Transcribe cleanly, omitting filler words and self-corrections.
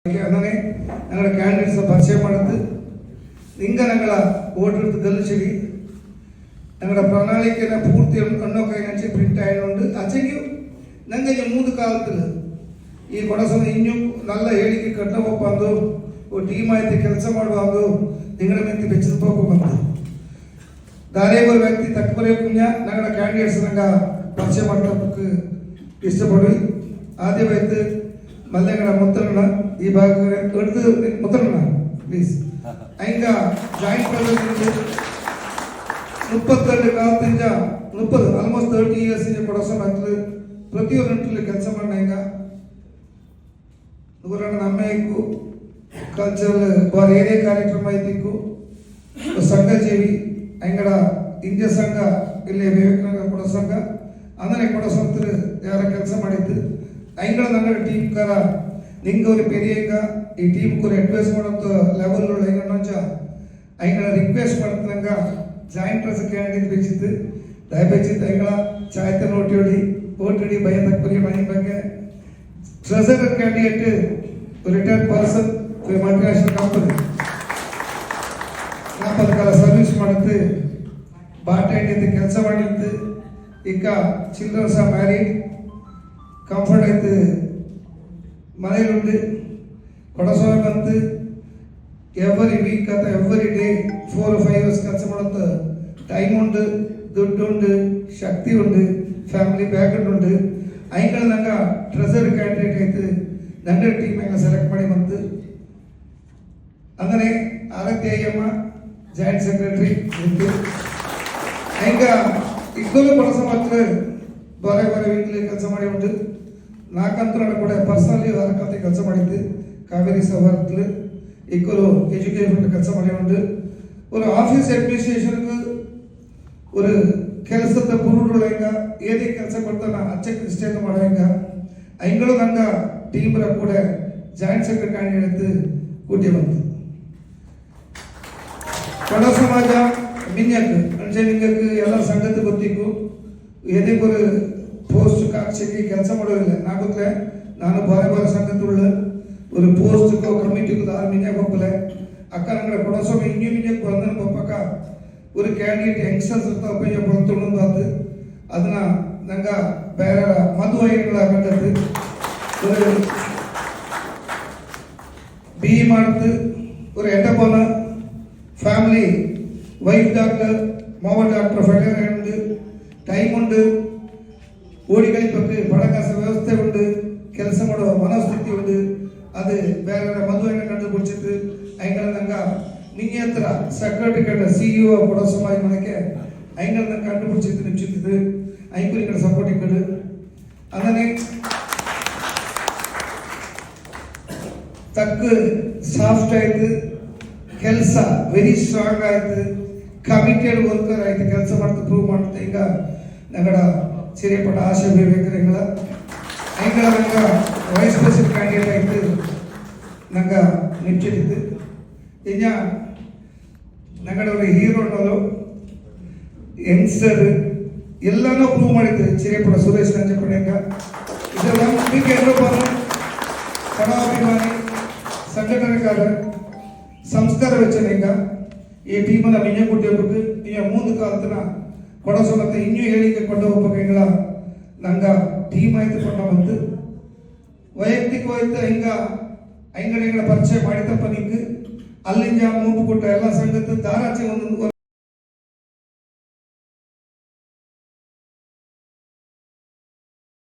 അങ്ങനെ ഞങ്ങളുടെ ക്യാൻഡിഡേറ്റ്സ് പരിചയം എടുത്ത് നിങ്ങൾ ഞങ്ങളെ വോട്ടെടുത്ത് തെളിച്ചിരി ഞങ്ങളുടെ പ്രണാളിക്കനെ പൂർത്തി എണ്ണൊക്കെ അതിനനുസരിച്ച് പ്രിന്റ് ആയതുകൊണ്ട് അച്ഛയ്ക്കും ഞങ്ങൾ ഈ 3 കാലത്തിൽ ಈ ಕೊಡಸನ ಇನ್ನೂ നല്ല ಹೇಳಿಕೆ ಕಟ್ಟಬೇಕು ಬಂದು ಟೀಮ್ ಆಯ್ತು ಕೆಲಸ ಮಾಡುವಾಗ ನಿಗಳ ಮೆಂತಿ ಬೆಚ್ಚಬೇಕು ಬಂದು ದಾರೇ ಒಂದು ವ್ಯಕ್ತಿ ತಕ್ಕಬರಬೇಕು ഞങ്ങളുടെ ಕ್ಯಾಂಡಿಡೇಟ್ಸ್ ನಂಗೆ ಪರಿಚಯ ಮಾಡೋದಕ್ಕೆ ಇಷ್ಟಪಡಿ ಆದ್ಯವಾಯ್ತು ಮಲ್ಲೆಗಡ ಮುತ್ತಣ್ಣ ಈ ಭಾಗ ಹಿಡಿದು ಮುತ್ತಣ್ಣ ಪ್ಲೀಸ್ ಹಂಗ ಜಾಯಿಂಟ್ ಪ್ರೆಸಿಡೆಂಟ್ 32 ಕಾಲದಿಂದ 30 ಆಲ್ಮೋಸ್ಟ್ 30 ಇಯರ್ಸ್ ಇಂದ ಕೊಡಸ ಮಕ್ಕಳು ಪ್ರತಿಯೊಂದು ಕೆಲಸ ಮಾಡ ಹಿಂಗ ನುಗುರಣ್ಣ ನಮ್ಮಯ್ಯಕ್ಕೂ ಕಲ್ಚರಲ್ ಬಾರಿ ಏನೇ ಕಾರ್ಯಕ್ರಮ ಐತಿಕ್ಕು ಸಂಘ ಜೀವಿ ಅಂಗಡ ಇಂಡಿಯ ಸಂಘ ಇಲ್ಲಿ ವಿವೇಕಾನಂದ ಕೊಡ ಸಂಘ അങ്ങനെ ಕೊಡಸಂತರ ಯಾರ ಕೆಲಸ ಮಾಡಿದ್ದು ಅಂಗಡ ನಂಗಡ ಟೀಮ್ ಕಾರ ನಿಂಗ ഒരു പെരിയങ്ക ಈ ಟೀಮ್ ಕು ಅಡ್ವೈಸ್ ಮಾಡೋಂತ ಲೆವೆಲ್ ಉಳ್ಳ ಇಂಗಣ್ಣಂಚ ಅಂಗಡ ರಿಕ್ವೆಸ್ಟ್ ಮಾಡ್ತಂಗ ಜಾಯಿಂಟ್ ಪ್ರೆಸ್ ಕ್ಯಾಂಡಿಡೇಟ್ ಬೇಕಿತ್ತು ದಯಬೇಸಿ ಅಂಗಡ ಚಾಯ್ತ ನೋಟಿಯೋಡಿ ಓಟಿಡಿ ಭಯ ತಕ್ಕರಿ ಮನೆ ಬಗ್ಗೆ treasurer candidate retired person multinational company 40 ಕಾಲ ಸರ್ವಿಸ್ ಮಾಡುತ್ತೆ ಬಾಟೆಂಡ್ ಕೆಲಸ ಮಾಡಿದ್ದು ಈಗ ಚಿಲ್ಡ್ರನ್ಸ್ ಆರ್ ಮ್ಯಾರಿಡ್ ಕಂಫರ್ಟ್ ಆಯ್ತು ಮನೆಯಲ್ಲುಂಡು ಕೊಡಸೋಣ ಬಂತು ಎವ್ರಿ ವೀಕ್ ಅಥವಾ ಎವ್ರಿ ಡೇ 4 or 5 hours ಕೆಲಸ ಮಾಡುತ್ತ ಟೈಮ್ ಉಂಟು ದುಡ್ಡು ಉಂಟು ಶಕ್ತಿ ಉಂಟು ಫ್ಯಾಮಿಲಿ ಬ್ಯಾಕ್ಗ್ರೌಂಡ್ ಉಂಟು ಐಂಗಳ ನಂಗೆ ಟ್ರೆಸರ್ ಕ್ಯಾಂಡಿಡೇಟ್ ಆಯ್ತು ನಂಗೆ ಟೀಮ್ ಸೆಲೆಕ್ಟ್ ಮಾಡಿ ಬಂತು ಅಂದರೆ ಆರಾಧ್ಯ ಅಯ್ಯಮ್ಮ ಜಾಯಿಂಟ್ ಸೆಕ್ರೆಟರಿ ಇತ್ತು ಈಗ ಇಬ್ಬರು ಕೊಡಸ ಮಾತ್ರ ಬೇರೆ ಬೇರೆ ವೀಕ್ಲಿ ಕೆಲಸ ಮಾಡಿ ಉಂಟು ನಾಲ್ಕಂತರ ಕೂಡ ಪರ್ಸನಲಿ ಹೊರಕಂತ ಕೆಲಸ ಮಾಡಿದ್ದು ಕಾವೇರಿ ಸೌಹಾರ್ದಲು ಇಬ್ಬರು ಎಜುಕೇಷನ್ ಕೆಲಸ ಮಾಡಿ ಉಂಟು ஒரு ஆஃபீஸ் அட்மினிஸ்ட்ரேஷனுக்கு ஒரு ಕೆಲಸದ ಪುರುಡುಳಂಗ ಏನೇ ಕೆಲಸ ಕೊಡ್ತಾನ ಅಚ್ಚಕ್ಕೆ ನಿಷ್ಠೆಯಿಂದ ಮಾಡುವಂಗ ಐಗಳು ನಂಗೆ ಟೀಮ್ರ ಕೂಡ ಜಾಯಿಂಟ್ ಸೆಕ್ರೆಟರಿ ಕ್ಯಾಂಡಿಡೇಟ್ ಕೂಟಿ ಬಂತು ಕೊಡ ಸಮಾಜ ಮಿನ್ಯಕ್ ಅಂದ್ರೆ ನಿಂಗಕ್ಕೆ ಎಲ್ಲ ಸಂಗತಿ ಗೊತ್ತಿಕ್ಕು ಏನೇ ಒಂದು ಪೋಸ್ಟ್ ಕಾಕ್ಷಿಗೆ ಕೆಲಸ ಮಾಡೋದಿಲ್ಲ ನಾಗುತ್ತೆ ನಾನು ಬಾರೆ ಬಾರೆ ಸಂಗತಿ ಉಳ್ಳ ഒരു പോസ്റ്റോ കമ്മിറ്റിക്കോ ആറ് മിഞ്ഞ കൊപ്പലെ അക്ക ഞങ്ങളുടെ കൊടസോമ ഇനി മിഞ്ഞക്ക് വന്ന കൊപ്പക്ക ഒരു ಕ್ಯಾಂಡಿಡೇಟ್ ಯಂಗ್ಸ್ಟರ್ಸ್ ಇರ್ತಾವ ಪಯ್ಯ ಬರ್ತೊಂಡು ಅದು ಅದನ್ನ ನಂಗೆ ಬೇರೆ ಮದುವೆಗಳ ಕಂಡದ್ದು ഒരു ബി ಮಾಡ್ತು ഒരു എട്ടപ്പോന ഫാമിലി വൈഫ് ഡോക്ടർ മോവ ഡോക്ടർ ഫെഡറൽ ഉണ്ട് ಟೈಮ್ ಉಂಟು ಓಡಿಗಳಿಪಕ್ಕೆ ಬಡಕಾಸ ವ್ಯವಸ್ಥೆ ಉಂಟು ಕೆಲಸ ಮಾಡುವ ಮನಸ್ಥಿತಿ ಉಂಟು ಅದು ಬೇರೆ ಮದುವೆನ ಕಂಡು ಬಿಡ್ಸಿತ್ತು ಐಂಗಳ ನಂಗೆ ನಿಂಗೆ ಹತ್ರ ಸೆಕ್ರೆಟರಿ ಕಂಡ ಸಿಇಒ ಕೊಡೋ ಸಮಾಜ ಮನಕ್ಕೆ ಐಂಗಳ ನಂಗೆ ಕಂಡು ಬಿಡ್ಸಿತ್ತು ನಿಮಿಷಿತ್ತು ಐಂಕು ನಿಂಗಳ ಸಪೋರ್ಟ್ ಇಕ್ಕಡು അങ്ങനെ ತಕ್ಕ ಸಾಫ್ಟ್ ಆಯ್ತು ಕೆಲಸ ವೆರಿ ಸ್ಟ್ರಾಂಗ್ ಆಯ್ತು ಕಮಿಟೆಡ್ ವರ್ಕರ್ ಆಯ್ತು ಕೆಲಸ ಮಾಡ್ತಾ ಪ್ರೂವ್ ಮಾಡ್ತಾ ಈಗ ನಗಡ ಸಿರಿಪಟ್ಟ ಆಶೆ ಬೇಕಂಗಳ ಐಂಗಳ ನಂಗೆ ವೈಸ್ ಪ್ರೆಸಿಡೆಂಟ್ ಕ್ಯಾಂಡಿಡೇಟ್ ಆಯ್ತು ನಂಗೆ ನಿಶ್ಚಿತಿತ್ತು ಇನ್ನ ನಗಡವರು ಹೀರೋನವರು ಯಂಗ್ಸ್ಟರ್ ಎಲ್ಲನೂ ಪ್ರೂವ್ ಮಾಡಿದ್ದು ಚಿರೇಪುರ ಸುರೇಶ್ ನಂಜಪಣ್ಯಂಗ ಇದೆಲ್ಲ ಹೀಗೆ ಎಲ್ಲರೂ ಬಂದು ಕಲಾಭಿಮಾನಿ ಸಂಘಟನೆಕಾರ ಸಂಸ್ಕಾರ ವೆಚ್ಚನೆಂಗ ಈ ಟೀಮನ್ನ ಮಿಂಜ ಕೊಟ್ಟಿರ್ಬೇಕು ಈ 3 ಕಾಲತನ ಕೊಡಸೋ ಮತ್ತೆ ಇನ್ನೂ ಹೇಳಿಕೆ ಕೊಂಡು ಹೋಗ್ಬೇಕಂಗಳ ನಂಗ ಟೀಮ್ ಆಯ್ತು ಕೊಂಡ ಬಂತು ವೈಯಕ್ತಿಕವಾಯ್ತು ಹಿಂಗ ಐಂಗಡಿಗಳ ಪರಿಚಯ ಮಾಡಿದಪ್ಪ ನಿಂಗೆ ಅಲ್ಲಿಂದ ಮೂಟು ಕೊಟ್ಟ ಎಲ್ಲ ಸಂಘದ ದಾರಾಚೆ ಒಂದು